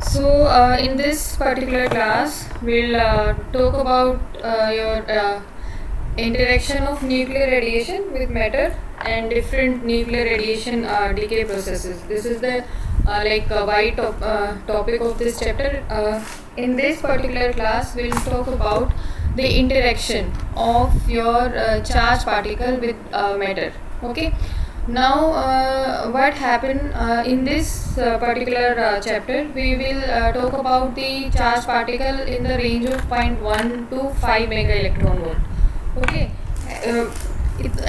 In this particular class, we'll talk about your interaction of nuclear radiation with matter and different nuclear radiation decay processes. This is the wide topic of this chapter. In this particular class, we'll talk about the interaction of your charged particle with matter. Okay. Now, what happened in this particular chapter, we will talk about the charged particle in the range of 0.1 to 5 mega electron volt. Okay.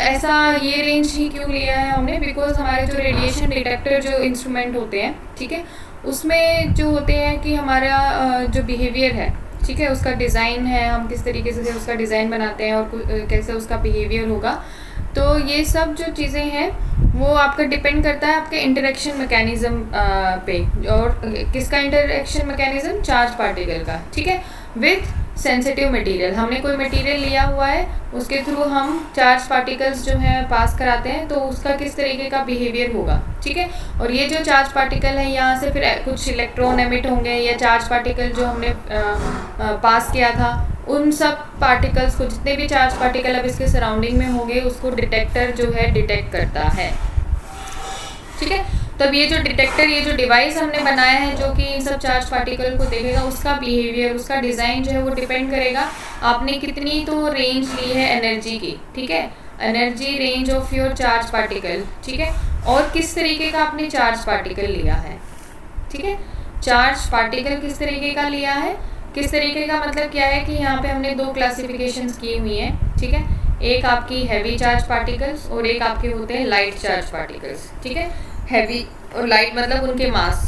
ऐसा ये range ही क्यों लिया है हमने, because हमारे जो radiation detector जो instrument होते हैं, ठीक है, उसमें जो होते हैं कि हमारा जो बिहेवियर है, ठीक है, उसका डिज़ाइन है, हम किस तरीके से उसका डिज़ाइन बनाते हैं और कैसे उसका बिहेवियर होगा, तो ये सब जो चीज़ें हैं वो आपका डिपेंड करता है आपके इंटरेक्शन मैकेनिज़्म पे, और किसका इंटरेक्शन मैकेनिज़्म, चार्ज पार्टिकल का, ठीक है, विथ सेंसिटिव मटेरियल। हमने कोई मटेरियल लिया हुआ है, उसके थ्रू हम चार्ज पार्टिकल्स जो हैं पास कराते हैं, तो उसका किस तरीके का बिहेवियर होगा, ठीक है। और ये जो चार्ज पार्टिकल है, यहाँ से फिर कुछ इलेक्ट्रॉन एमिट होंगे, या चार्ज पार्टिकल जो हमने पास किया था, उन सब पार्टिकल्स को, जितने भी चार्ज पार्टिकल अब इसके सराउंडिंग में होंगे, उसको डिटेक्टर जो है डिटेक्ट करता है, ठीक है। तब ये जो डिटेक्टर, ये जो डिवाइस हमने बनाया है जो कि इन सब चार्ज पार्टिकल को देखेगा, उसका बिहेवियर, उसका डिज़ाइन जो है वो डिपेंड करेगा आपने कितनी तो रेंज ली है एनर्जी की, ठीक है, energy range of your charge particle, ठीक है, और किस तरीके का आपने चार्ज पार्टिकल लिया है, ठीक है। चार्ज पार्टिकल किस तरीके का लिया है, किस तरीके का मतलब क्या है कि यहाँ पे हमने दो क्लासिफिकेशंस की हुई हैं, ठीक है। एक आपकी हैवी चार्ज पार्टिकल्स और एक आपके होते हैं लाइट चार्ज पार्टिकल्स, ठीक है। हैवी और लाइट मतलब उनके मास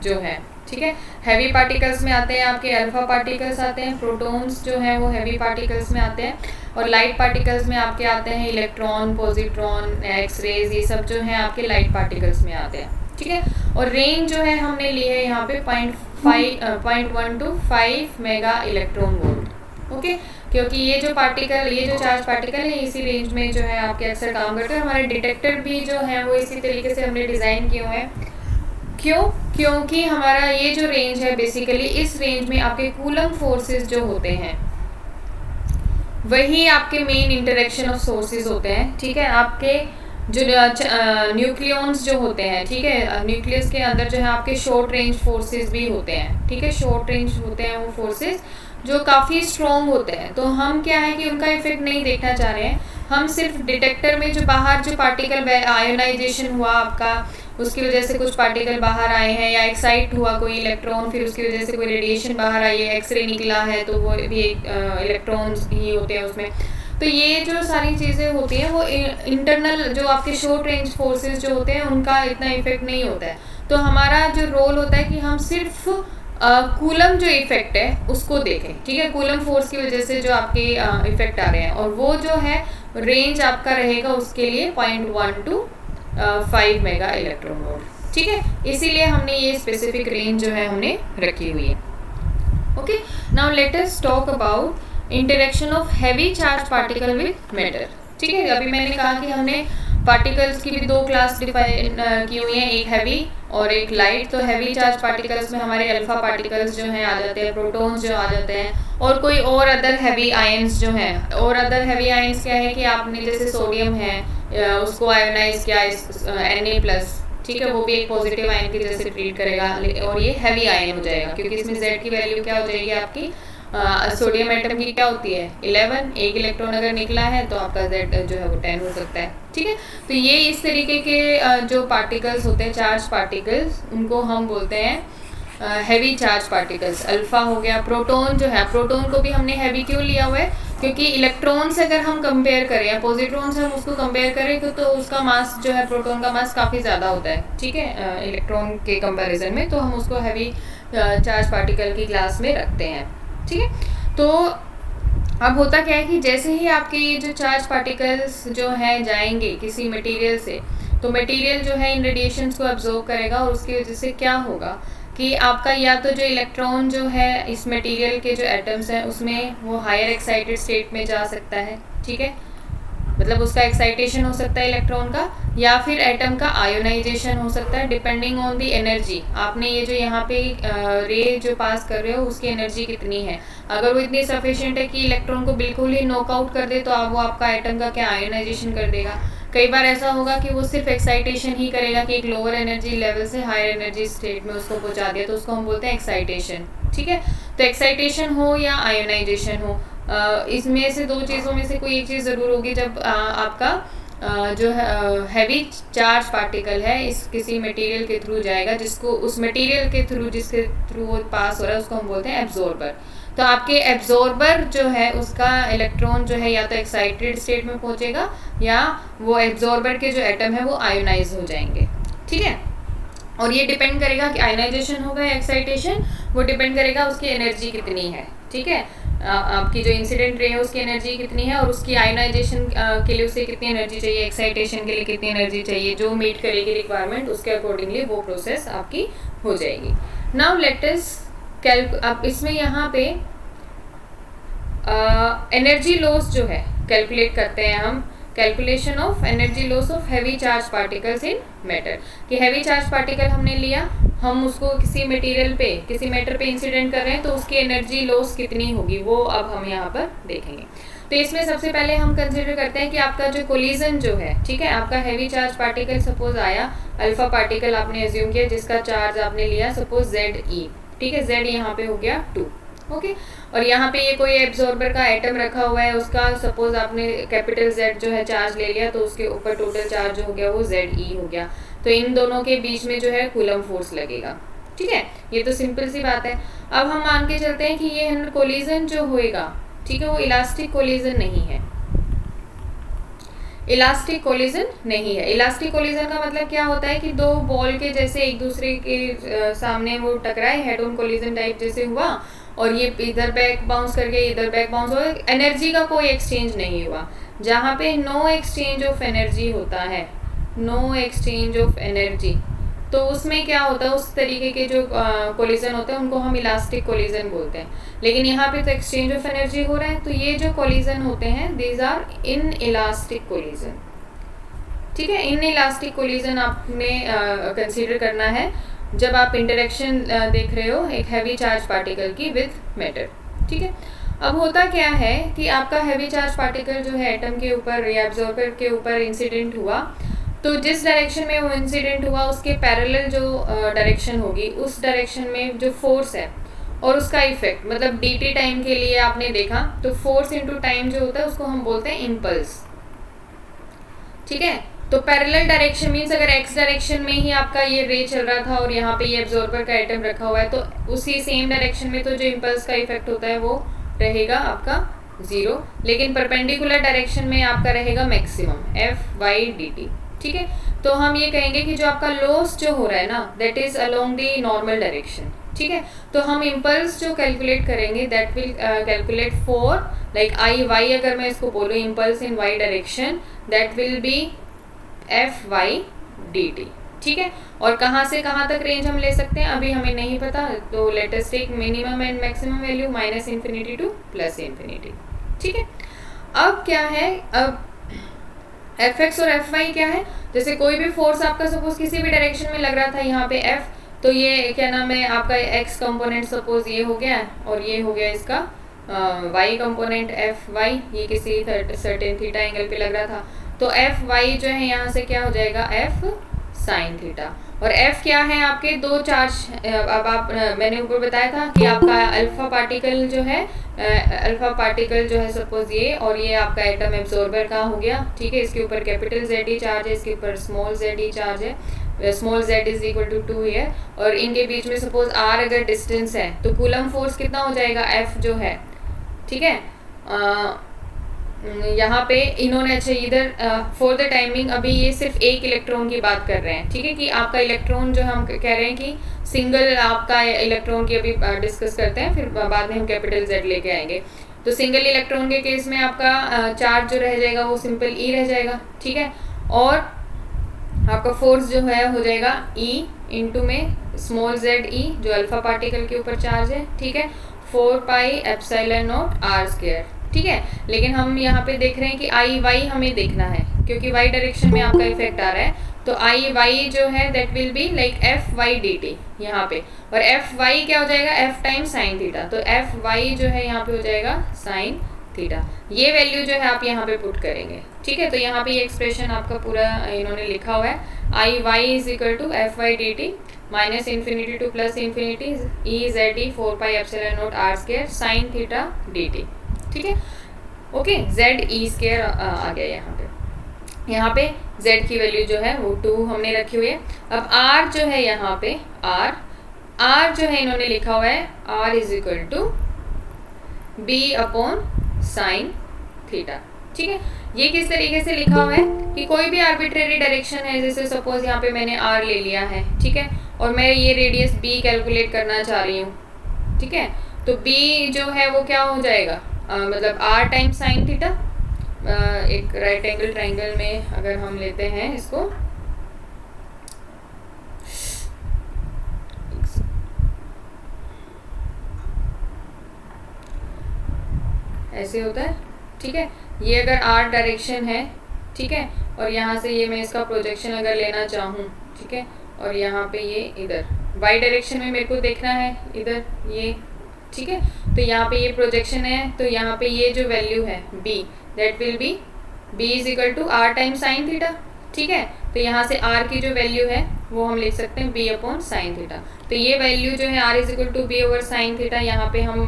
जो है, ठीक है। हैवी पार्टिकल्स में आते हैं आपके अल्फा पार्टिकल्स आते हैं, प्रोटॉन्स जो हैं वो हैवी पार्टिकल्स में आते हैं, और लाइट पार्टिकल्स में आपके आते हैं इलेक्ट्रॉन, पॉजिट्रॉन, एक्सरेज, ये सब जो हैं आपके लाइट पार्टिकल्स में आते हैं, ठीक है। और रेंज जो है हमने ली है यहाँ पे 0.1 to 5 mega electron volt, okay. क्योंकि ये जो पार्टिकल, ये जो चार्ज पार्टिकल है, इसी रेंज में जो है आपके अक्सर काम करते हैं। हमारे डिटेक्टर भी जो हैं वो इसी तरीके से हमने डिज़ाइन किए हुए हैं। क्यों? क्योंकि हमारा ये जो रेंज है, बेसिकली इस रेंज में आपके कूलम फोर्सेस जो होते हैं वही आपके मेन इंटरेक्शन ऑफ सोर्सेज होते हैं, ठीक है। आपके जो न्यूक्लियॉन्स जो होते हैं, ठीक है, न्यूक्लियस के अंदर जो है आपके शॉर्ट रेंज फोर्सेस भी होते हैं, ठीक है। शॉर्ट रेंज होते हैं वो फोर्सेस जो काफ़ी स्ट्रॉन्ग होते हैं, तो हम क्या है कि उनका इफेक्ट नहीं देखना चाह रहे हैं, हम सिर्फ डिटेक्टर में जो बाहर जो पार्टिकल आयोनाइजेशन हुआ आपका, उसकी वजह से कुछ पार्टिकल बाहर आए हैं, या एक्साइट हुआ कोई इलेक्ट्रॉन, फिर उसकी वजह से कोई रेडिएशन बाहर आई है, एक्सरे निकला है, तो वो भी इलेक्ट्रॉन्स ही होते हैं उसमें। तो ये जो सारी चीज़ें होती हैं वो इंटरनल जो आपके शॉर्ट रेंज फोर्सेस जो होते हैं उनका इतना इफेक्ट नहीं होता है। तो हमारा जो रोल होता है कि हम सिर्फ कूलम जो इफेक्ट है उसको देखें, ठीक है, कूलम फोर्स की वजह से जो आपके इफेक्ट आ रहे हैं, और वो जो है रेंज आपका रहेगा उसके लिए 0.1 टू 5 मेगा इलेक्ट्रॉन वोल्ट, ठीक है। इसीलिए हमने ये स्पेसिफिक रेंज जो है हमने रखी हुई है, okay. Now let us talk about interaction of heavy charge particle with matter, ठीक है। अभी मैंने कहा कि हमने पार्टिकल्स की भी दो क्लास डिफाइन की हुई हैं, एक हैवी और एक लाइट। तो हैवी चार्ज पार्टिकल्स में हमारे अल्फा पार्टिकल्स जो हैं आ जाते हैं, प्रोटॉन्स जो आ जाते हैं, और कोई और अदर हैवी आयंस जो हैं। और अदर हैवी आयंस क्या है कि आपने जैसे सोडियम है उसको आयोनाइज किया Na+, ठीक है, वो भी एक पॉजिटिव आयन की जैसे ट्रीट करेगा, और ये हैवी आयन हो जाएगा, क्योंकि इसमें Z की वैल्यू क्या हो जाएगी आपकी, सोडियम एटम की क्या होती है 11, एक इलेक्ट्रॉन अगर निकला है तो आपका Z जो है वो 10 हो सकता है, ठीक है। तो ये इस तरीके के जो पार्टिकल्स होते हैं, चार्ज पार्टिकल्स, उनको हम बोलते हैं हैवी चार्ज पार्टिकल्स। अल्फा हो गया, प्रोटॉन जो है, प्रोटॉन को भी हमने हैवी क्यों लिया हुआ है, क्योंकि इलेक्ट्रॉन से अगर हम कंपेयर करें या पॉजिट्रॉन से हम उसको कंपेयर करें तो उसका मास जो है, प्रोटॉन का मास काफ़ी ज़्यादा होता है, ठीक है, इलेक्ट्रॉन के कंपैरिजन में, तो हम उसको हैवी चार्ज पार्टिकल की क्लास में रखते हैं, ठीक है। तो अब होता क्या है कि जैसे ही आपके ये जो चार्ज पार्टिकल्स जो हैं जाएंगे किसी मटेरियल से, तो मटेरियल जो है इन रेडिएशंस को अब्जॉर्ब करेगा, और उसकी वजह से क्या होगा कि आपका या तो जो इलेक्ट्रॉन जो है इस मटेरियल के जो एटम्स हैं उसमें वो हायर एक्साइटेड स्टेट में जा सकता है, ठीक है, मतलब उसका एक्साइटेशन हो सकता है इलेक्ट्रॉन का, या फिर एटम का आयोनाइजेशन हो सकता है, डिपेंडिंग ऑन द एनर्जी। आपने ये जो यहाँ पे रे जो पास कर रहे हो उसकी एनर्जी कितनी है। अगर वो इतनी सफिशिएंट है कि इलेक्ट्रॉन को बिल्कुल ही नॉकआउट कर दे, तो वो आपका एटम का क्या आयोनाइजेशन कर देगा। कई बार ऐसा होगा कि वो सिर्फ एक्साइटेशन ही करेगा कि एक लोअर एनर्जी लेवल से हायर एनर्जी स्टेट में उसको पहुंचा दिया, तो उसको हम बोलते हैं एक्साइटेशन। ठीक है, तो एक्साइटेशन हो या आयोनाइजेशन हो, इसमें से दो चीज़ों में से कोई एक चीज़ ज़रूर होगी। जब आपका जो हैवी चार्ज पार्टिकल है इस किसी मटेरियल के थ्रू जाएगा, जिसको उस मटेरियल के थ्रू जिसके थ्रू वो पास हो रहा है उसको हम बोलते हैं एब्जॉर्बर। तो आपके एब्जॉर्बर जो है उसका इलेक्ट्रॉन जो है या तो एक्साइटेड स्टेट में पहुंचेगा, या वो एब्जॉर्बर के जो एटम है वो आयोनाइज हो जाएंगे। ठीक है, और ये डिपेंड करेगा कि आयोनाइजेशन होगा या एक्साइटेशन, वो डिपेंड करेगा उसकी एनर्जी कितनी है। ठीक है, आपकी जो इंसिडेंट रे है उसकी एनर्जी कितनी है, और उसकी आयोनाइजेशन के लिए उसे कितनी एनर्जी चाहिए, एक्साइटेशन के लिए कितनी एनर्जी चाहिए, जो मीट करेगी रिक्वायरमेंट उसके अकॉर्डिंगली वो प्रोसेस आपकी हो जाएगी। नाउ लेट अस अब इसमें यहाँ पे एनर्जी लॉस जो है कैलकुलेट करते हैं हम, calculation of energy loss of heavy charge particles in matter. कि हैवी चार्ज पार्टिकल हमने लिया, हम उसको किसी मटेरियल पे किसी मैटर पे इंसिडेंट कर रहे हैं, तो उसकी एनर्जी लॉस कितनी होगी वो अब हम यहाँ पर देखेंगे। तो इसमें सबसे पहले हम कंसिडर करते हैं कि आपका जो कोलिजन जो है, ठीक है, आपका हैवी चार्ज पार्टिकल सपोज आया, अल्फा पार्टिकल आपने एज्यूम किया जिसका चार्ज आपने लिया सपोज ZE। ठीक है, Z यहाँ पे हो गया 2। ओके, और यहाँ पे ये कोई एब्जॉर्बर का एटम रखा हुआ है, उसका सपोज आपने कैपिटल Z जो है चार्ज ले लिया, तो उसके ऊपर टोटल चार्ज हो गया वो ZE हो गया। तो इन दोनों के बीच में जो है कूलम फोर्स लगेगा। ठीक है, ये तो सिंपल सी बात है। अब हम मान के चलते हैं कि ये कोलिजन जो होएगा, ठीक है, वो इलास्टिक कोलिजन नहीं है। इलास्टिक कोलिजन नहीं है। इलास्टिक कोलिजन का मतलब क्या होता है कि दो बॉल के जैसे एक दूसरे के सामने वो टकराए, हेड ऑन कोलिजन टाइप जैसे हुआ, और ये इधर बैक बाउंस करके इधर बैक बाउंस हो, एनर्जी का कोई एक्सचेंज नहीं हुआ। जहाँ पे नो एक्सचेंज ऑफ एनर्जी होता है, नो एक्सचेंज ऑफ एनर्जी, तो उसमें क्या होता है, उस तरीके के जो कोलिजन होते हैं उनको हम इलास्टिक कोलिजन बोलते हैं। लेकिन यहाँ पे तो एक्सचेंज ऑफ एनर्जी हो रहा है, तो ये जो कोलिजन होते हैं these are inelastic collision. ठीक है, इन इलास्टिक कोलिजन आपने कंसीडर करना है जब आप इंटरेक्शन देख रहे हो एक हैवी चार्ज पार्टिकल की विद मैटर। ठीक है, अब होता क्या है कि आपका हैवी चार्ज पार्टिकल जो है एटम के ऊपर या एब्जॉर्बर के ऊपर इंसिडेंट हुआ, तो जिस डायरेक्शन में वो इंसिडेंट हुआ उसके पैरेलल जो डायरेक्शन होगी, उस डायरेक्शन में जो फोर्स है और उसका इफेक्ट, मतलब dt टाइम के लिए आपने देखा तो फोर्स इनटू टाइम जो होता है उसको हम बोलते हैं इम्पल्स। ठीक है, तो पैरेलल डायरेक्शन मीन्स अगर x डायरेक्शन में ही आपका ये रे चल रहा था और यहाँ पे ये एब्जॉर्बर का एटम रखा हुआ है, तो उसी सेम डायरेक्शन में तो जो इम्पल्स का इफेक्ट होता है वो रहेगा आपका 0, लेकिन परपेंडिकुलर डायरेक्शन में आपका रहेगा मैक्सिमम F/dt। ठीक है, तो हम ये कहेंगे कि जो आपका लॉस जो हो रहा है ना, that is along the normal direction. ठीक है, तो हम इम्पल्स जो कैलकुलेट करेंगे that will calculate for like I/y, अगर मैं इसको बोलूँ impulse in y direction, that will B F/dt। ठीक है, और कहाँ से कहाँ तक रेंज हम ले सकते हैं अभी हमें नहीं पता, तो let us take minimum and maximum value -∞ to +∞। ठीक है, अब क्या है, अब Fx और Fy क्या है, जैसे कोई भी फोर्स आपका सपोज किसी भी डायरेक्शन में लग रहा था यहाँ पे F, तो ये क्या नाम है आपका x कंपोनेंट सपोज ये हो गया और ये हो गया इसका y कंपोनेंट Fy, ये किसी सर्टेन थीटा एंगल पे लग रहा था, तो Fy जो है यहाँ से क्या हो जाएगा F sin थीटा। और F क्या है आपके दो चार्ज, अब आप मैंने ऊपर बताया था कि आपका अल्फा पार्टिकल जो है सपोज ये, और ये आपका एटम एब्जॉर्बर का हो गया। ठीक है, इसके ऊपर कैपिटल ZE चार्ज है, इसके ऊपर स्मॉल ZE चार्ज है, small z is equal to 2 है, और इनके बीच में सपोज r अगर डिस्टेंस है तो कूलम फोर्स कितना हो जाएगा F जो है। ठीक है, यहाँ पे इन्होंने अच्छा इधर फॉर द टाइमिंग अभी ये सिर्फ एक इलेक्ट्रॉन की बात कर रहे हैं। ठीक है, कि आपका इलेक्ट्रॉन जो हम कह रहे हैं कि सिंगल आपका इलेक्ट्रॉन की अभी डिस्कस करते हैं, फिर बाद में हम कैपिटल Z लेके आएंगे। तो सिंगल इलेक्ट्रॉन के केस में आपका चार्ज जो रह जाएगा वो सिंपल E रह जाएगा। ठीक है, और आपका फोर्स जो है हो जाएगा E इंटू में स्मॉल ZE जो अल्फा पार्टिकल के ऊपर चार्ज है। ठीक है, 4 pi epsilon not r square. ठीक है। लेकिन हम यहाँ पे देख रहे हैं कि आई वाई हमें देखना है, क्योंकि वाई डायरेक्शन में आपका इफेक्ट आ रहा है, तो आई वाई जो है that will be like F Y D T यहाँ पे, और एफ वाई क्या हो जाएगा, एफ टाइम साइन थीटा, तो एफ वाई जो है यहाँ पे हो जाएगा साइन थीटा। ये वैल्यू जो है आप यहाँ पे पुट करेंगे, ठीक है। तो यहाँ पे ये एक्सप्रेशन आपका पूरा इन्होंने लिखा हुआ है, I Y is equal to F Y D T minus infinity to plus infinity E Z E 4 pi epsilon not R square sine theta D T, ठीक है। ओके, जेड ई स्क्वायर आ गया यहाँ पे z की value जो है वो 2 हमने रखी हुई है। अब r जो है यहाँ पे r जो है इन्होंने लिखा हुआ है r is equal to b upon sine theta, ठीक है। ये किस तरीके से लिखा हुआ है कि कोई भी आर्बिट्रेरी डायरेक्शन है, जैसे सपोज यहाँ पे मैंने r ले लिया है, ठीक है, और मैं ये रेडियस b कैलकुलेट करना चाह रही हूँ, ठीक है, तो b जो है वो क्या हो जाएगा, मतलब r टाइम साइन थीटा। एक राइट एंगल ट्राइंगल में अगर हम लेते हैं इसको, ऐसे होता है, ठीक है। ये अगर r डायरेक्शन है, ठीक है, और यहाँ से ये मैं इसका प्रोजेक्शन अगर लेना चाहूँ, ठीक है, और यहाँ पे ये इधर y डायरेक्शन में मेरे को देखना है इधर ये, ठीक है, तो यहाँ पे ये प्रोजेक्शन है, तो यहाँ पे ये जो वैल्यू है b that will be b is equal to r time sine theta, ठीक है। तो यहाँ से r की जो वैल्यू है वो हम लिख सकते हैं b अपॉन साइन थीटा। तो ये वैल्यू जो है r is equal to b over sine theta यहाँ पे हम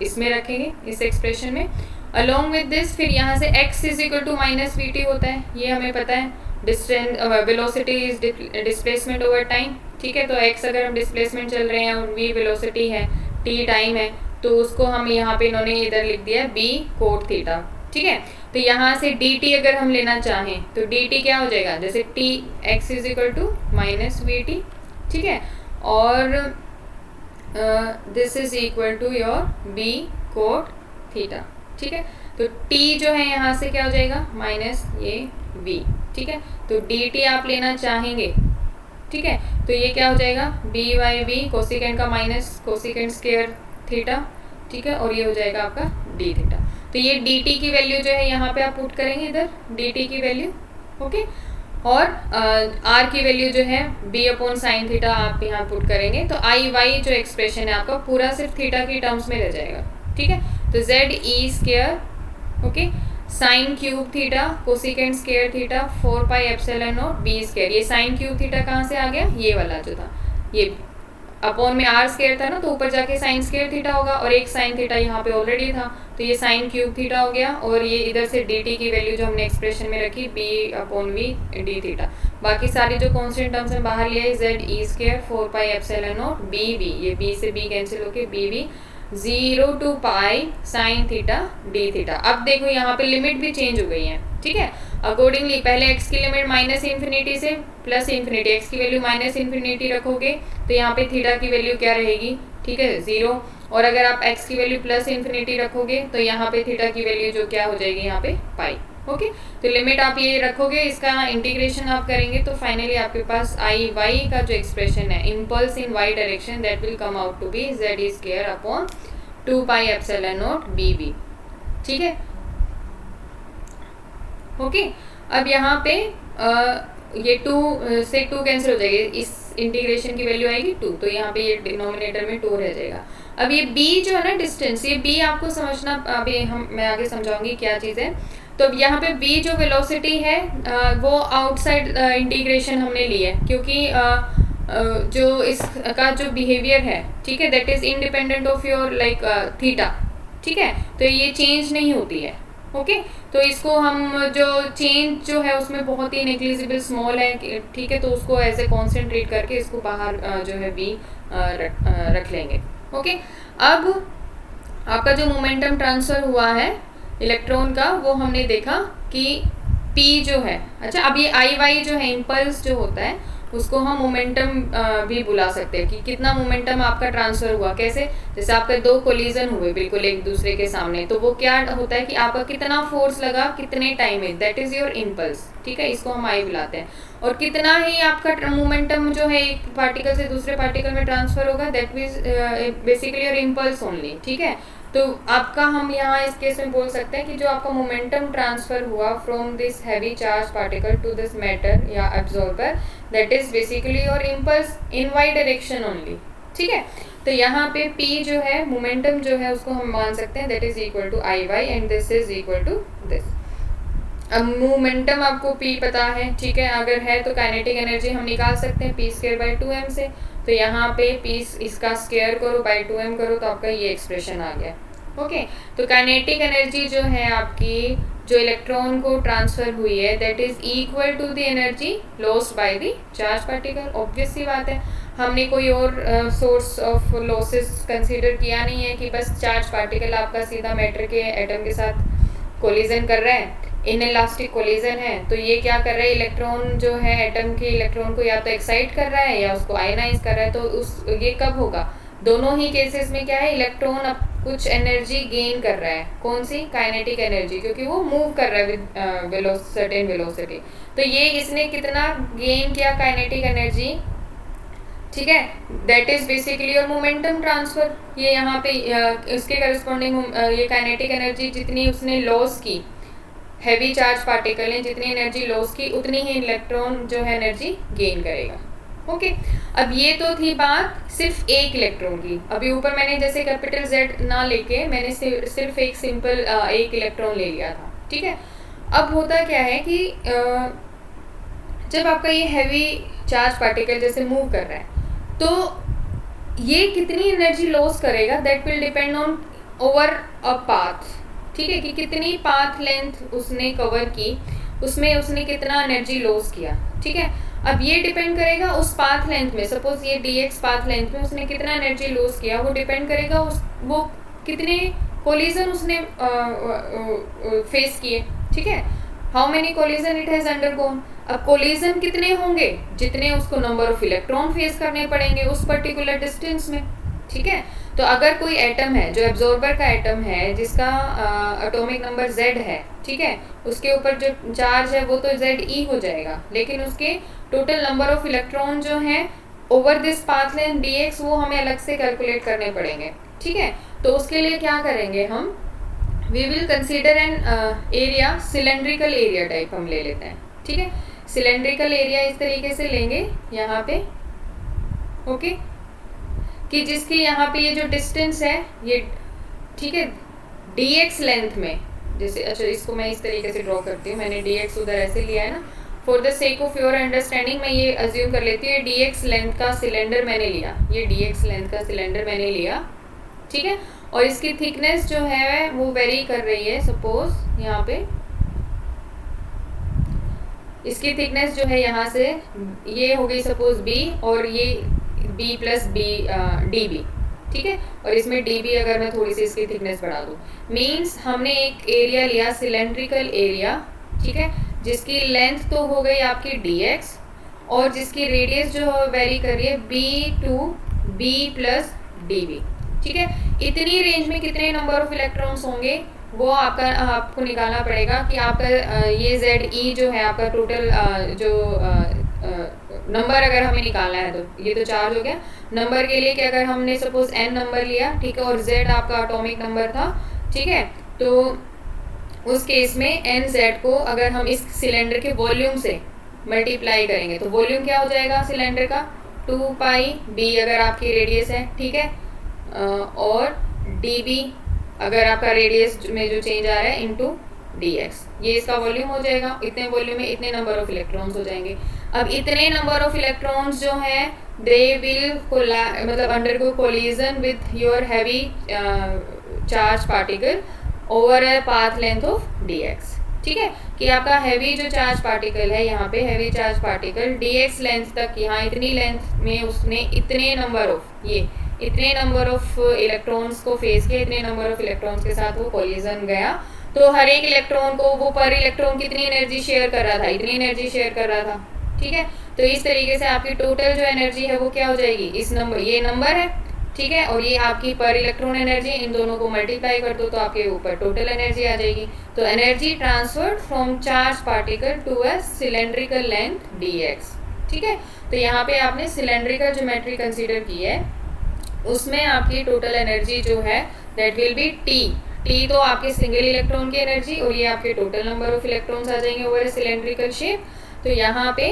इसमें रखेंगे, इस एक्सप्रेशन में। अलोंग विद दिस फिर यहाँ से x is equal to minus V T होता है, ये हमें पता है, distance velocity is displacement over time, ठीक है। तो x अगर हम डिस्प्लेसमेंट चल रहे हैं और v वेलोसिटी है, t टाइम है, तो उसको हम यहाँ पे इन्होंने इधर लिख दिया b कोट थीटा, ठीक है। तो यहाँ से dt अगर हम लेना चाहें तो dt क्या हो जाएगा, जैसे t x is equal to minus V T, ठीक है, और this is equal to your b cot theta, ठीक है। तो t जो है यहाँ से क्या हो जाएगा, माइनस ये v, ठीक है। तो dt आप लेना चाहेंगे, ठीक है, तो ये क्या हो जाएगा, b बाई बी कोसिकेंड का माइनस कोसिकेंड स्क्वायर थीटा, ठीक है, और ये हो जाएगा आपका d थीटा। तो ये dt की वैल्यू जो है यहाँ पे आप पुट करेंगे इधर dt की वैल्यू, ओके, और r की वैल्यू जो है b अपॉन साइन थीटा आप यहाँ पुट करेंगे, तो आई वाई जो एक्सप्रेशन है आपका पूरा सिर्फ थीटा की टर्म्स में रह जाएगा, ठीक है। तो Z E square, okay, sine cube theta cosecant square theta 4 pi epsilon naught B square. ये साइन क्यूब थीटा कहाँ से आ गया, ये वाला जो था, ये अपॉन में आर स्क्वायर था ना, तो ऊपर जाके साइन स्क्वायर थीटा होगा, और एक साइन थीटा यहाँ पे ऑलरेडी था, तो ये साइन क्यूब थीटा हो गया, और ये इधर से dt की वैल्यू जो हमने एक्सप्रेशन में रखी b upon V D theta. बाकी सारी जो कॉन्स्टेंट टर्म्स में बाहर लिया है Z E square 4 pi epsilon naught B V, ये b से b कैंसिल होके B V 0 two pi sine theta D theta. अब देखो यहाँ पे लिमिट भी चेंज हो गई है, ठीक है। अकॉर्डिंगली पहले x की लिमिट माइनस इन्फिनिटी से प्लस इन्फिनिटी, x की वैल्यू माइनस इन्फिनिटी रखोगे तो यहाँ पे थीटा की वैल्यू क्या रहेगी, ठीक है, 0, और अगर आप x की वैल्यू प्लस इन्फिनिटी रखोगे तो यहाँ पे थीटा की वैल्यू जो क्या हो जाएगी यहाँ पे पाई, ओके। तो लिमिट आप ये रखोगे, इसका इंटीग्रेशन आप करेंगे तो फाइनली आपके पास आई वाई का जो एक्सप्रेशन है impulse in Y direction that will come out to be Z E square upon 2 pi epsilon naught B V, ठीक है, ओके। अब यहाँ पे ये 2 से 2 कैंसिल हो जाएगी, इस इंटीग्रेशन की वैल्यू आएगी 2, तो यहाँ पे ये डिनोमिनेटर में 2 रह जाएगा। अब ये b जो है ना डिस्टेंस, ये b आपको समझना, अभी मैं आगे समझाऊंगी क्या चीज़ है। तो अब यहाँ पे b जो वेलोसिटी है वो आउटसाइड इंटीग्रेशन हमने ली है, क्योंकि जो इसका जो बिहेवियर है, ठीक है, that is independent of your like theta, ठीक है, तो ये चेंज नहीं होती है, ओके। तो इसको हम जो चेंज जो है उसमें बहुत ही नेग्लिजिबल स्मॉल है, ठीक है, तो उसको ऐसे कॉन्सेंट्रेट करके इसको बाहर जो है b रख लेंगे, ओके। अब आपका जो मोमेंटम ट्रांसफर हुआ है इलेक्ट्रॉन का वो हमने देखा कि p जो है, अच्छा, अब ये आई वाई जो है इम्पल्स जो होता है उसको हम मोमेंटम भी बुला सकते हैं कि कितना मोमेंटम आपका ट्रांसफर हुआ, कैसे, जैसे आपके 2 कोलिजन हुए बिल्कुल एक दूसरे के सामने, तो वो क्या होता है कि आपका कितना फोर्स लगा कितने टाइम में, दैट इज योर इम्पल्स, ठीक है, इसको हम आई बुलाते हैं। और कितना ही आपका मोमेंटम जो है एक पार्टिकल से दूसरे पार्टिकल में ट्रांसफर होगा, that means basically your impulse only. ठीक है, तो आपका हम यहाँ इस केस में बोल सकते हैं कि जो आपका मोमेंटम ट्रांसफर हुआ from this heavy charge particle to this matter या absorber, that is basically your impulse in Y direction only. ठीक है, तो यहाँ पे P जो है मोमेंटम जो है उसको हम मान सकते हैं that is equal to I Y and this is equal to this. अब मोमेंटम आपको P पता है, ठीक है, अगर है तो काइनेटिक एनर्जी हम निकाल सकते हैं p²/2m से। तो यहाँ पे P इसका स्क्वायर करो बाय 2m करो तो आपका ये एक्सप्रेशन आ गया। ओके, तो काइनेटिक एनर्जी जो है आपकी जो इलेक्ट्रॉन को ट्रांसफर हुई है that is equal to the energy lost by the charge particle. Obvious सी बात है, हमने कोई और सोर्स ऑफ लॉसेस कंसीडर किया नहीं है कि बस चार्ज पार्टिकल आपका सीधा मैटर के एटम के साथ कोलिजन कर रहा है, इनइलास्टिक कोलिजन है। तो ये क्या कर रहा है, इलेक्ट्रॉन जो है एटम के इलेक्ट्रॉन को या तो एक्साइट कर रहा है या उसको आयनाइज कर रहा है। तो उस ये कब होगा, दोनों ही केसेस में क्या है, इलेक्ट्रॉन अब कुछ एनर्जी गेन कर रहा है। कौन सी, काइनेटिक एनर्जी, क्योंकि वो मूव कर रहा है विद सर्टेन वेलोसिटी। तो ये इसने कितना गेन किया काइनेटिक एनर्जी, ठीक है, that is basically your momentum transfer. ये यहाँ पे इसके करस्पॉन्डिंग ये काइनेटिक एनर्जी जितनी उसने लॉस की, हैवी चार्ज पार्टिकल ने जितनी एनर्जी लॉस की उतनी ही इलेक्ट्रॉन जो है एनर्जी गेन करेगा। ओके, अब ये तो थी बात सिर्फ एक इलेक्ट्रॉन की। अभी ऊपर मैंने जैसे कैपिटल Z ना लेके मैंने सिर्फ एक सिंपल एक इलेक्ट्रॉन ले लिया था। ठीक है, अब होता क्या है कि जब आपका ये हैवी चार्ज पार्टिकल जैसे मूव कर रहा है तो ये कितनी एनर्जी लॉस करेगा, that will depend on over a path. ठीक है, कि कितनी पाथ लेंथ उसने कवर की, उसमें उसने कितना एनर्जी लॉस किया। ठीक है, अब ये डिपेंड करेगा उस पाथ लेंथ में, सपोज ये dx पाथ लेंथ में उसने कितना एनर्जी लॉस किया, वो डिपेंड करेगा वो कितने कोलिजन उसने फेस किए। ठीक है, how many collision it has undergone. अब कोलिजन कितने होंगे, जितने उसको नंबर ऑफ इलेक्ट्रॉन फेस करने पड़ेंगे उस पर्टिकुलर डिस्टेंस में। ठीक है, तो अगर कोई एटम है जो एब्जॉर्बर का एटम है जिसका एटॉमिक नंबर Z है, ठीक है, उसके ऊपर जो चार्ज है वो तो Ze हो जाएगा, लेकिन उसके टोटल नंबर ऑफ इलेक्ट्रॉन जो हैं over this path length dx वो हमें अलग से कैलकुलेट करने पड़ेंगे। ठीक है, तो उसके लिए क्या करेंगे हम, we will consider an area, cylindrical area type हम ले लेते हैं। ठीक है, सिलेंड्रिकल एरिया इस तरीके से लेंगे यहाँ पे, ओके, कि जिसकी यहाँ पे ये जो डिस्टेंस है ये, ठीक है, dx लेंथ में, जैसे अच्छा इसको मैं इस तरीके से ड्रॉ करती हूँ, मैंने dx उधर ऐसे लिया है ना, for the sake of your understanding मैं ये अज्यूम कर लेती हूँ ये dx लेंथ का सिलेंडर मैंने लिया, ये dx लेंथ का सिलेंडर मैंने लिया। ठीक है, और इसकी थिकनेस जो है वो वेरी कर रही है, सपोज यहाँ पे इसकी थिकनेस जो है यहाँ से ये हो गई सपोज b और ये b प्लस बी db। ठीक है, और इसमें db अगर मैं थोड़ी सी इसकी थिकनेस बढ़ा दूँ, मीन्स हमने एक एरिया लिया सिलेंड्रिकल एरिया, ठीक है, जिसकी लेंथ तो हो गई आपकी dx और जिसकी रेडियस जो वेरी कर रही है b to b plus db। ठीक है, इतनी रेंज में कितने नंबर ऑफ इलेक्ट्रॉन्स होंगे वो आपको निकालना पड़ेगा कि आपका ये Ze जो है आपका टोटल जो नंबर अगर हमें निकालना है तो ये तो चार्ज हो गया। नंबर के लिए कि अगर हमने सपोज n नंबर लिया, ठीक है, और Z आपका एटॉमिक नंबर था, ठीक है, तो उस केस में nz को अगर हम इस सिलेंडर के वॉल्यूम से मल्टीप्लाई करेंगे तो वॉल्यूम क्या हो जाएगा सिलेंडर का, 2 पाई b अगर आपकी रेडियस है, ठीक है, और db अगर आपका रेडियस में जो चेंज आ रहा है इनटू dx, ये इसका वॉल्यूम हो जाएगा। इतने वॉल्यूम में इतने नंबर ऑफ इलेक्ट्रॉन्स हो जाएंगे। अब इतने नंबर ऑफ इलेक्ट्रॉन्स जो हैं दे विल मतलब undergo collision with your heavy charge particle over a path length of dx। ठीक है, कि आपका हैवी जो चार्ज पार्टिकल है, यहाँ पे heavy charge particle dx length तक, यहाँ इतनी लेंथ में उसने इतने नंबर ऑफ इतने नंबर ऑफ इलेक्ट्रॉन्स को फेस किया, इतने नंबर ऑफ इलेक्ट्रॉन्स के साथ वो कोलिजन गया। तो हर एक इलेक्ट्रॉन को वो पर इलेक्ट्रॉन कितनी एनर्जी शेयर कर रहा था, इतनी एनर्जी शेयर कर रहा था। ठीक है, तो इस तरीके से आपकी टोटल जो एनर्जी है वो क्या हो जाएगी, इस नंबर, ये नंबर है ठीक है, और ये आपकी पर इलेक्ट्रॉन एनर्जी, इन दोनों को मल्टीप्लाई कर दो तो आपके ऊपर टोटल एनर्जी आ जाएगी। तो energy transferred from charge particle to a cylindrical length dx। ठीक है, तो यहाँ पे आपने सिलेंड्रिकल ज्योमेट्री कंसीडर की है, उसमें आपकी टोटल एनर्जी जो है दैट विल बी टी तो आपके सिंगल इलेक्ट्रॉन की एनर्जी, और ये आपके टोटल नंबर ऑफ इलेक्ट्रॉन्स आ जाएंगे ओवर सिलेंड्रिकल शेप। तो यहाँ पे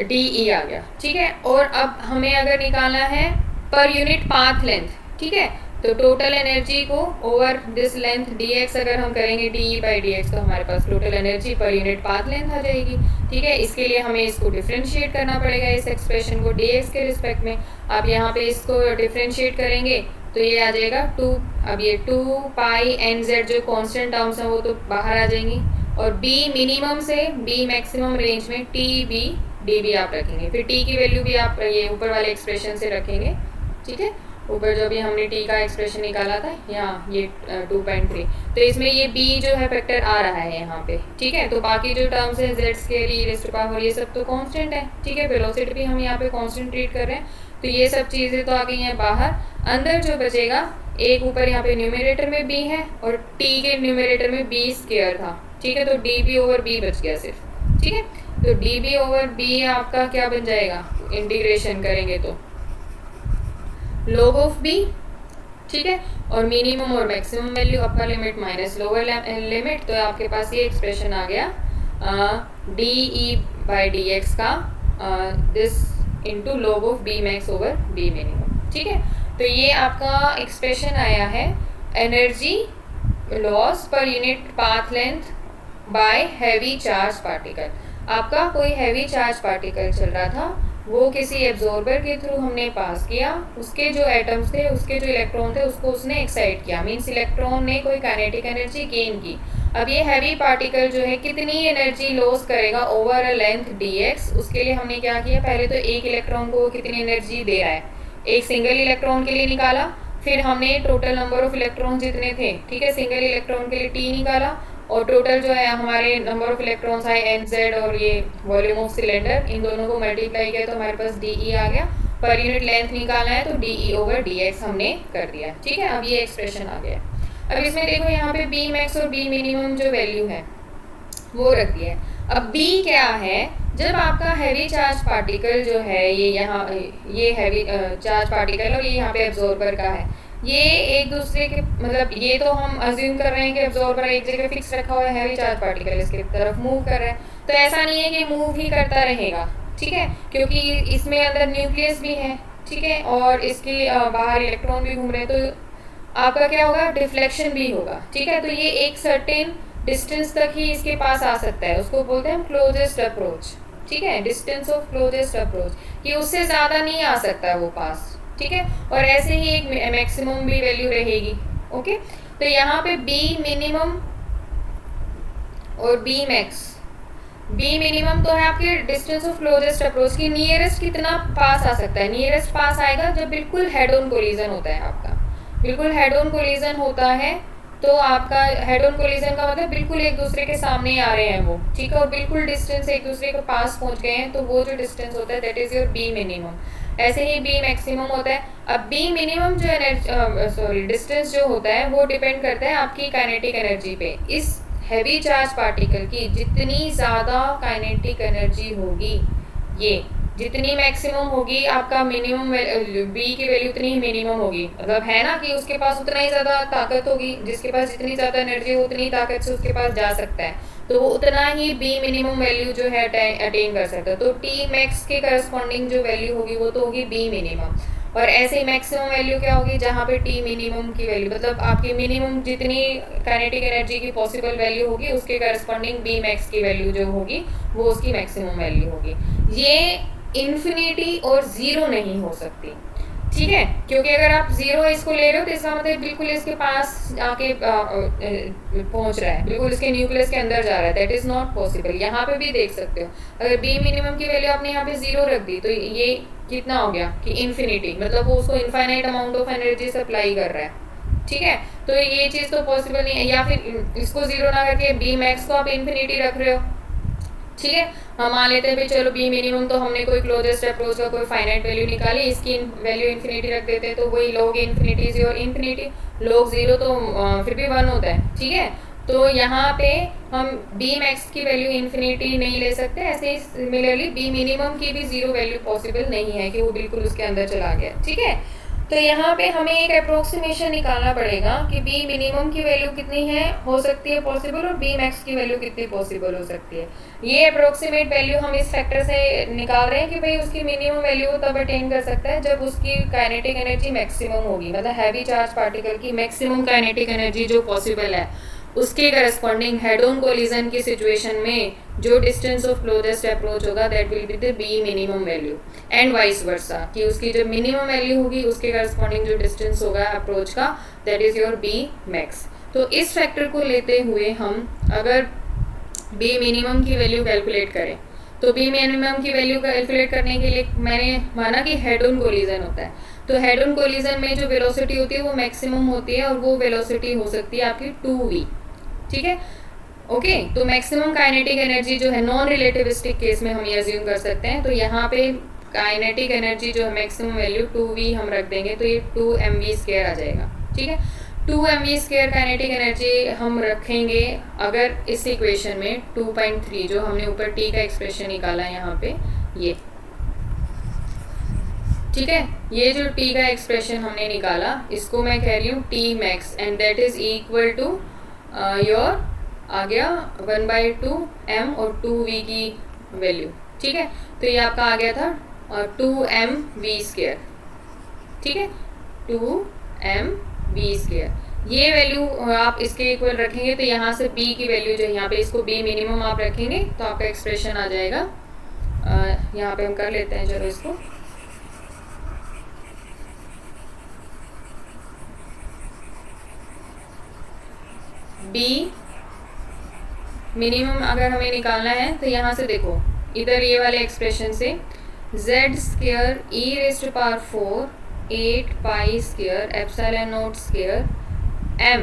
डी आ गया। ठीक है, और अब हमें अगर निकालना है पर यूनिट पाथ लेंथ, ठीक है, तो टोटल एनर्जी को ओवर दिस लेंथ dx अगर हम करेंगे डी बाई डी एक्स, तो हमारे पास total energy per unit path length आ जाएगी। ठीक है, इसके लिए हमें इसको डिफ्रेंशिएट करना पड़ेगा, इस एक्सप्रेशन को dx के रिस्पेक्ट में। आप यहाँ पे इसको डिफ्रेंशिएट करेंगे तो ये आ जाएगा 2। अब ये 2 पाई एन जेड जो कॉन्स्टेंट टर्म्स हैं वो तो बाहर आ जाएंगी, और b मिनिमम से b मैक्सिमम रेंज में टी बी डी बी आप रखेंगे। फिर t की वैल्यू भी आप ये ऊपर वाले एक्सप्रेशन से रखेंगे। ठीक है, ऊपर जो भी हमने t का एक्सप्रेशन निकाला था यहाँ ये 2.3, तो इसमें ये b जो है फैक्टर आ रहा है यहाँ पे। ठीक है, तो बाकी जो टर्म्स है z square e raise to power ये सब तो कांस्टेंट है। ठीक है, वेलोसिटी भी हम यहाँ पे कांस्टेंट ट्रीट कर रहे हैं, तो ये सब चीज़ें तो आ गई हैं बाहर। अंदर जो बचेगा, एक ऊपर यहाँ पे न्यूमरेटर में b है और t के न्यूमरेटर में b स्क्वायर था। ठीक है, तो db ओवर b बच गया सिर्फ। ठीक है, तो db ओवर b आपका क्या बन जाएगा, इंटीग्रेशन करेंगे तो log ऑफ b। ठीक है, और मिनिमम और maximum value upper limit minus lower limit, तो आपके पास ये एक्सप्रेशन आ गया D E by D X का this into log of b max over b minimum. ठीक है, तो ये आपका एक्सप्रेशन आया है energy loss per unit path length by heavy charge particle. आपका कोई हैवी चार्ज पार्टिकल चल रहा था, वो किसी एब्जॉर्बर के थ्रू हमने पास किया, उसके जो एटम्स थे, उसके जो इलेक्ट्रॉन थे, उसको उसने एक्साइट किया, मीन्स इलेक्ट्रॉन ने कोई काइनेटिक एनर्जी गेन की। अब ये हैवी पार्टिकल जो है कितनी एनर्जी लॉस करेगा ओवर अ लेंथ dx, उसके लिए हमने क्या किया, पहले तो एक इलेक्ट्रॉन को कितनी एनर्जी दे रहा है, एक सिंगल इलेक्ट्रॉन के लिए निकाला। फिर हमने टोटल नंबर ऑफ इलेक्ट्रॉन जितने थे, ठीक है, सिंगल इलेक्ट्रॉन के लिए t निकाला, और टोटल जो है हमारे नंबर ऑफ इलेक्ट्रॉन्स आए एन जेड और ये वॉल्यूम ऑफ सिलेंडर, इन दोनों को मल्टीप्लाई किया तो हमारे पास डी आ गया। पर यूनिट लेंथ निकालना है तो डी ओवर डी एक्स हमने कर दिया। ठीक है, अब ये एक्सप्रेशन आ गया। अब इसमें देखो यहाँ पे बी मैक्स और बी मिनिमम जो वैल्यू है वो रख दिया है। अब बी क्या है, जब आपका हैवी चार्ज पार्टिकल जो है ये यहाँ ये हैवी चार्ज पार्टिकल और ये यहाँ पे एब्जॉर्बर का है, ये एक दूसरे के मतलब ये तो हम अज्यूम कर रहे हैं कि एब्जॉर्बर एक जगह फिक्स रखा हुआ है, हैवी चार्ज पार्टिकल इसके तरफ मूव कर रहा है, तो ऐसा नहीं है कि मूव ही करता रहेगा। ठीक है, क्योंकि इसमें अंदर न्यूक्लियस भी है। ठीक है, और इसके बाहर इलेक्ट्रॉन भी घूम रहे हैं, तो आपका क्या होगा, डिफ्लेक्शन भी होगा। ठीक है, तो ये एक सर्टेन डिस्टेंस तक ही इसके पास आ सकता है, उसको बोलते हैं हम क्लोजेस्ट अप्रोच। ठीक है, डिस्टेंस ऑफ क्लोजेस्ट अप्रोच, कि उससे ज़्यादा नहीं आ सकता है वो पास। ठीक है, और ऐसे ही एक मैक्सिमम भी वैल्यू रहेगी। ओके, तो यहाँ पे बी मिनिमम और बी मैक्स, बी मिनिमम तो है आपके डिस्टेंस ऑफ क्लोजेस्ट अप्रोच की नियरेस्ट कितना पास आ सकता है, नियरेस्ट पास आएगा जब बिल्कुल हेड ऑन कोलिजन होता है आपका, बिल्कुल हेड ऑन कोलिजन होता है, तो आपका हेड ऑन कोलिजन का मतलब बिल्कुल एक दूसरे के सामने आ रहे हैं वो। ठीक है, और बिल्कुल डिस्टेंस एक दूसरे के पास पहुंच गए हैं, तो वो जो डिस्टेंस होता है that is your B minimum. ऐसे ही बी मैक्सिमम होता है। अब बी मिनिमम जो एनर्जी डिस्टेंस जो होता है वो डिपेंड करता है आपकी काइनेटिक एनर्जी पे। इस हैवी चार्ज पार्टिकल की जितनी ज़्यादा काइनेटिक एनर्जी होगी, ये जितनी मैक्सिमम होगी, आपका मिनिमम बी की वैल्यू उतनी ही मिनिमम होगी। मतलब है ना कि उसके पास उतना ही ज़्यादा ताकत होगी, जिसके पास जितनी ज़्यादा एनर्जी हो उतनी ताकत से उसके पास जा सकता है, तो वो उतना ही बी मिनिमम वैल्यू जो है अटेन कर सकता है। तो टी मैक्स के करस्पॉन्डिंग जो वैल्यू होगी वो तो होगी बी मिनिमम। और ऐसे ही मैक्सिमम वैल्यू क्या होगी, जहाँ पे टी मिनिमम की वैल्यू मतलब आपकी मिनिमम जितनी काइनेटिक एनर्जी की पॉसिबल वैल्यू होगी उसके करस्पॉन्डिंग बी मैक्स की वैल्यू जो होगी वो उसकी मैक्सिमम वैल्यू होगी। ये इन्फिनिटी और ज़ीरो नहीं हो सकती। ठीक है, क्योंकि अगर आप ज़ीरो इसको ले रहे हो तो इसका मतलब बिल्कुल इसके पास आके पहुंच रहा है, बिल्कुल इसके न्यूक्लियस के अंदर जा रहा है, दैट इज़ नॉट पॉसिबल। यहाँ पे भी देख सकते हो, अगर बी मिनिमम की वैल्यू आपने यहाँ पे ज़ीरो रख दी तो ये कितना हो गया कि इन्फिनिटी, मतलब वो उसको infinite amount of energy supply कर रहा है। ठीक है, तो ये चीज़ तो पॉसिबल नहीं है। या फिर इसको ज़ीरो ना करके बी मैक्स को आप इन्फिनिटी रख रहे हो, ठीक है, हम मान लेते हैं भाई चलो बी मिनिमम, तो हमने कोई क्लोजेस्ट अप्रोच का कोई फाइनाइट वैल्यू निकाली, इसकी वैल्यू इन्फिनिटी रख देते हैं, तो वही log infinity is your infinity, log 0 तो फिर भी 1 होता है। ठीक है, तो यहाँ पे हम बी मैक्स की वैल्यू इन्फिनिटी नहीं ले सकते, ऐसे ही सिमिलरली बी मिनिमम की भी 0 वैल्यू पॉसिबल नहीं है कि वो बिल्कुल उसके अंदर चला गया। ठीक है, तो यहाँ पे हमें एक अप्रोक्सीमेशन निकालना पड़ेगा कि बी मिनिमम की वैल्यू कितनी है हो सकती है पॉसिबल, और बी मैक्स की वैल्यू कितनी पॉसिबल हो सकती है। ये अप्रोक्सीमेट वैल्यू हम इस फैक्टर से निकाल रहे हैं कि भाई उसकी मिनिमम वैल्यू वो तब अटेन कर सकता है जब उसकी काइनेटिक एनर्जी मैक्सिमम होगी, मतलब हैवी चार्ज पार्टिकल की मैक्सिमम काइनेटिक एनर्जी जो पॉसिबल है उसके करस्पॉन्डिंग हेड ऑन कोलिजन की सिचुएशन में जो डिस्टेंस ऑफ क्लोजेस्ट अप्रोच होगा that will be the B minimum value, and vice versa कि उसकी जो मिनिमम वैल्यू होगी उसके करस्पॉन्डिंग जो डिस्टेंस होगा अप्रोच का that is your B max. तो इस फैक्टर को लेते हुए हम अगर बी मिनिमम की वैल्यू कैलकुलेट करें, तो बी मिनिमम की वैल्यू कैलकुलेट करने के लिए मैंने माना कि हेड ऑन कोलिजन होता है, तो हेड ऑन कोलिजन में जो वेलोसिटी होती है वो मैक्सिमम होती है, और वो वेलोसिटी हो सकती है आपकी 2v। ठीक है, ओके, तो मैक्सिमम काइनेटिक एनर्जी जो है नॉन रिलेटिविस्टिक केस में हम ये अज्यूम कर सकते हैं, तो यहाँ पे काइनेटिक एनर्जी जो है मैक्सिमम वैल्यू 2v हम रख देंगे, तो ये 2mv² आ जाएगा। ठीक है, 2mv² काइनेटिक एनर्जी हम रखेंगे अगर इस इक्वेशन में 2.3 जो हमने ऊपर t का एक्सप्रेशन निकाला है यहाँ पे ये, ठीक है, ये जो t का एक्सप्रेशन हमने निकाला इसको मैं कह रही हूँ t max, and that is equal to your आ गया 1/2 m और 2v की वैल्यू। ठीक है, तो ये आपका आ गया था 2mv²। ठीक है, 2mv², ये वैल्यू आप इसके इक्वल रखेंगे तो यहाँ से b की वैल्यू जो है यहाँ पे इसको b मिनिमम आप रखेंगे तो आपका एक्सप्रेशन आ जाएगा। यहाँ पे हम कर लेते हैं, चलो इसको b मिनिमम अगर हमें निकालना है तो यहाँ से देखो इधर ये वाले एक्सप्रेशन से z² e⁴ 8π² ε0² m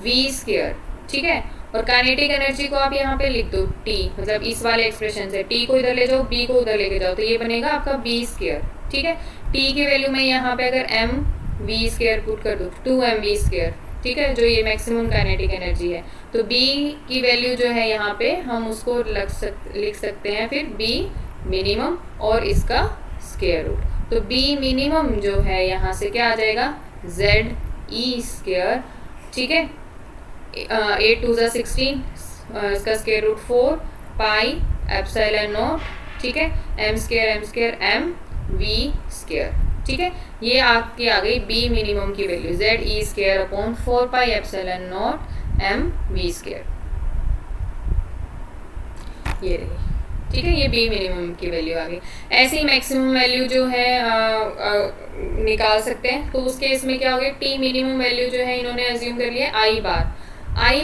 v²। ठीक है, और काइनेटिक एनर्जी को आप यहाँ पे लिख दो t, मतलब इस वाले एक्सप्रेशन से t को इधर ले जाओ, b को उधर लेके जाओ, तो ये बनेगा आपका v²। ठीक है, t की वैल्यू में यहाँ पे अगर m v² पुट कर दो 2mv²। ठीक है, जो ये मैक्सिमम काइनेटिक एनर्जी है, तो b की वैल्यू जो है यहाँ पे हम उसको लिख सकते हैं फिर b मिनिमम और इसका स्क्वायर रूट, तो b मिनिमम जो है यहाँ से क्या आ जाएगा ze²। ठीक है, 8 2 16, इसका स्क्वायर रूट 4 पाई ε0। ठीक है, m² m v²। ठीक है, ये आपकी आ गई b मिनिमम की वैल्यू ze² 4 पाई ε0 m v², ये रही। ठीक है, ये b मिनिमम की वैल्यू आ गई। ऐसे ही मैक्सिमम वैल्यू जो है निकाल सकते हैं, तो उस केस में क्या हो गया, t मिनिमम वैल्यू जो है इन्होंने अज्यूम कर लिया I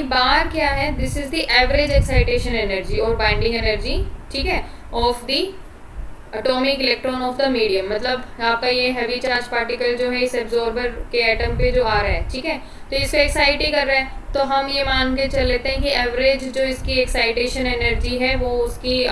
बार क्या है, this is the average excitation energy और बाइंडिंग एनर्जी। ठीक है, of the atomic electron of the medium, मतलब आपका ये हैवी चार्ज पार्टिकल जो है इस एब्जॉर्बर के एटम पे जो आ रहा है। ठीक है, तो इसको एक्साइट ही कर रहा है, तो हम ये मान के चल लेते हैं कि एवरेज जो इसकी एक्साइटेशन एनर्जी है वो उसकी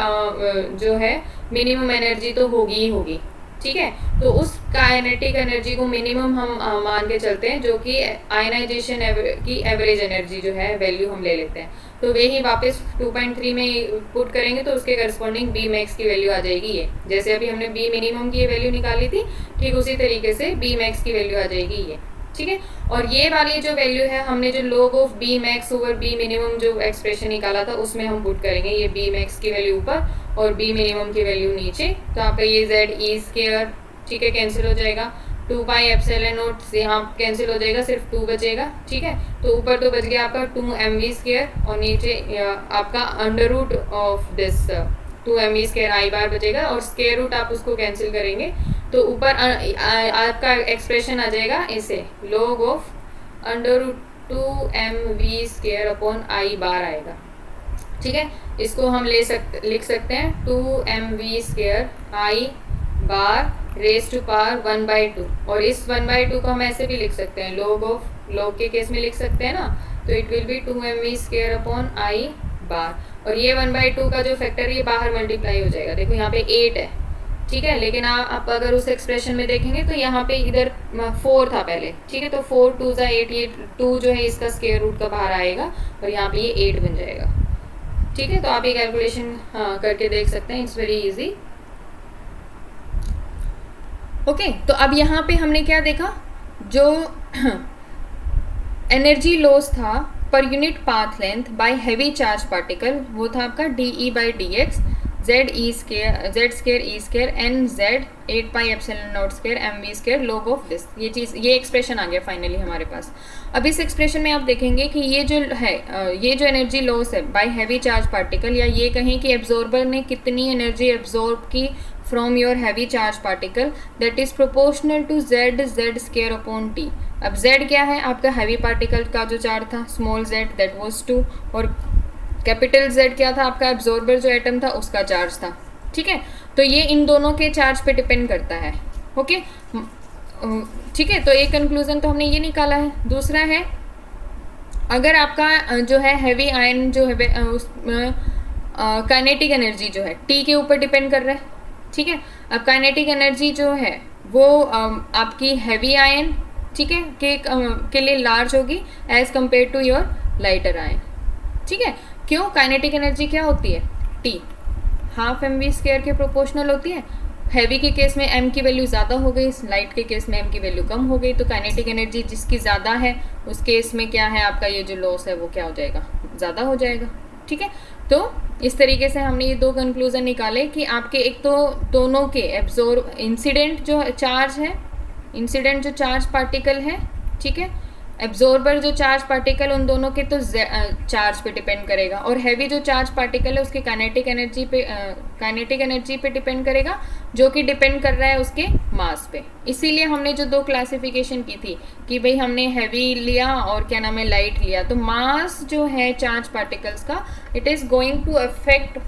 जो है मिनिमम एनर्जी तो होगी ही होगी। ठीक है, तो उस काइनेटिक एनर्जी को मिनिमम हम मान के चलते हैं, जो कि आयनाइजेशन की एवरेज एनर्जी जो है वैल्यू हम ले लेते हैं, तो वे ही वापस 2.3 में पुट करेंगे तो उसके करस्पॉन्डिंग बी मैक्स की वैल्यू आ जाएगी ये, जैसे अभी हमने बी मिनिमम की वैल्यू निकाली थी ठीक उसी तरीके से बी मैक्स की वैल्यू आ जाएगी ये। ठीक है, और ये वाली जो वैल्यू है हमने जो log of B max over B minimum जो एक्सप्रेशन निकाला था उसमें हम पुट करेंगे ये बी मैक्स की वैल्यू ऊपर और बी मिनिमम की वैल्यू नीचे, तो आपका ये ze²। ठीक है, कैंसिल हो जाएगा, 2 पाई ε0 यहाँ कैंसिल हो जाएगा, सिर्फ 2 बचेगा। ठीक है, तो ऊपर तो बच गया आपका 2mv² और नीचे आपका under root of this 2mv² I bar बचेगा, और स्क्वायर रूट आप उसको कैंसिल करेंगे तो ऊपर आपका एक्सप्रेशन आ जाएगा ऐसे log of under root 2mv² upon I bar आएगा। ठीक है, इसको हम लिख सकते हैं 2mv² I bar raise to power 1/2, और इस 1/2 को हम ऐसे भी लिख सकते हैं log के केस में लिख सकते हैं ना, तो it will be 2mv² upon I बाहर, और ये 1/2 का जो फैक्टर ये बाहर मल्टीप्लाई हो जाएगा। देखो यहाँ पे 8 है, ठीक है, लेकिन आप अगर उस एक्सप्रेशन में देखेंगे तो यहाँ पे इधर 4 था पहले, ठीक है, तो 4 2 ज़ा 8, ये 2 जो है इसका स्क्वायर रूट का बाहर आएगा और यहाँ पे ये 8 बन जाएगा। ठीक है, तो आप ये कैलकुलेशन करके देख सकते हैं, इट्स वेरी इजी। ओके, तो अब यहाँ पे हमने क्या देखा, जो एनर्जी लॉस था पर unit path length by heavy charge particle, वो था आपका DE/dx Z square E square N Z 8 pi epsilon naught square mv square log of this. ये चीज़, ये एक्सप्रेशन आ गया फाइनली हमारे पास। अब इस एक्सप्रेशन में आप देखेंगे कि ये जो है, ये जो एनर्जी लॉस है बाय हैवी चार्ज पार्टिकल, या ये कहें कि एब्जॉर्बर ने कितनी एनर्जी एब्जॉर्ब की from your heavy charge particle, that is proportional to Z square upon T. अब z क्या है, आपका हैवी पार्टिकल का जो चार्ज था, स्मॉल z दैट वाज 2, और कैपिटल Z क्या था, आपका एब्जॉर्बर जो एटम था उसका चार्ज था। ठीक है, तो ये इन दोनों के चार्ज पे डिपेंड करता है। ओके, ठीक है, तो एक कंक्लूजन तो हमने ये निकाला है। दूसरा है, अगर आपका जो है हैवी आयन जो है उस काइनेटिक एनर्जी जो है T के ऊपर डिपेंड कर रहा है। ठीक है, अब काइनेटिक एनर्जी जो है वो आपकी हैवी आयन, ठीक है, के लिए लार्ज होगी as compare to your lighter ion. ठीक है, क्यों, काइनेटिक एनर्जी क्या होती है, T हाफ mv स्क्वायर के प्रोपोर्शनल होती है। हैवी के केस में m की वैल्यू ज़्यादा हो गई, लाइट के केस में m की वैल्यू कम हो गई, तो काइनेटिक एनर्जी जिसकी ज़्यादा है उस केस में क्या है, आपका ये जो लॉस है वो क्या हो जाएगा, ज़्यादा हो जाएगा। ठीक है, तो इस तरीके से हमने ये दो कंक्लूजन निकाले कि आपके एक तो दोनों के एब्जॉर्ब इंसिडेंट जो चार्ज है, इंसिडेंट जो चार्ज पार्टिकल है, ठीक है, एब्जॉर्बर जो चार्ज पार्टिकल, उन दोनों के तो चार्ज पे डिपेंड करेगा, और हैवी जो चार्ज पार्टिकल है उसकी काइनेटिक एनर्जी पे डिपेंड करेगा, जो कि डिपेंड कर रहा है उसके मास पे। इसीलिए हमने जो दो क्लासिफिकेशन की थी कि भाई हमने हैवी लिया और क्या नाम है लाइट लिया, तो मास जो है चार्ज पार्टिकल्स का, it is going to affect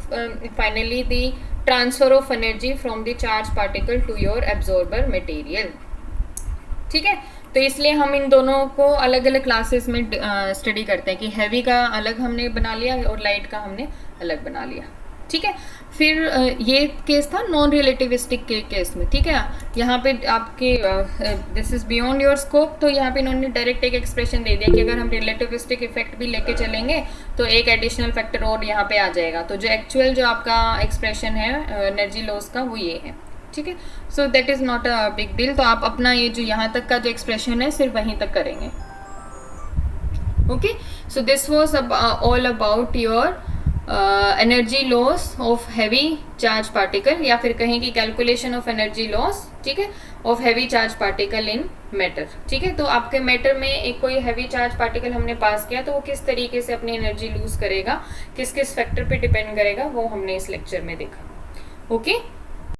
finally the transfer of energy from the charge particle to your absorber material. ठीक है, तो इसलिए हम इन दोनों को अलग अलग क्लासेस में स्टडी करते हैं कि हैवी का अलग हमने बना लिया और लाइट का हमने अलग बना लिया। ठीक है, फिर ये केस था नॉन रिलेटिविस्टिक के केस में। ठीक है, यहाँ पे आपके this is beyond your scope, तो यहाँ पे इन्होंने डायरेक्ट एक एक्सप्रेशन दे दिया कि अगर हम रिलेटिविस्टिक इफेक्ट भी लेके चलेंगे तो एक एडिशनल फैक्टर और यहाँ पे आ जाएगा। तो जो एक्चुअल जो आपका एक्सप्रेशन है एनर्जी लॉस का वो ये है। ठीक है, so that is not a big deal. तो आप अपना ये जो यहाँ तक का जो एक्सप्रेशन है सिर्फ वहीं तक करेंगे। Okay, so this was all about your energy loss of heavy charge particle, या फिर कहें कि कैलकुलेशन ऑफ एनर्जी लॉस, ठीक है, of heavy charge particle in matter. ठीक है, तो आपके मैटर में एक कोई हैवी चार्ज पार्टिकल हमने पास किया तो वो किस तरीके से अपनी एनर्जी लूज करेगा, किस किस फैक्टर पे डिपेंड करेगा, वो हमने इस लेक्चर में देखा। ओके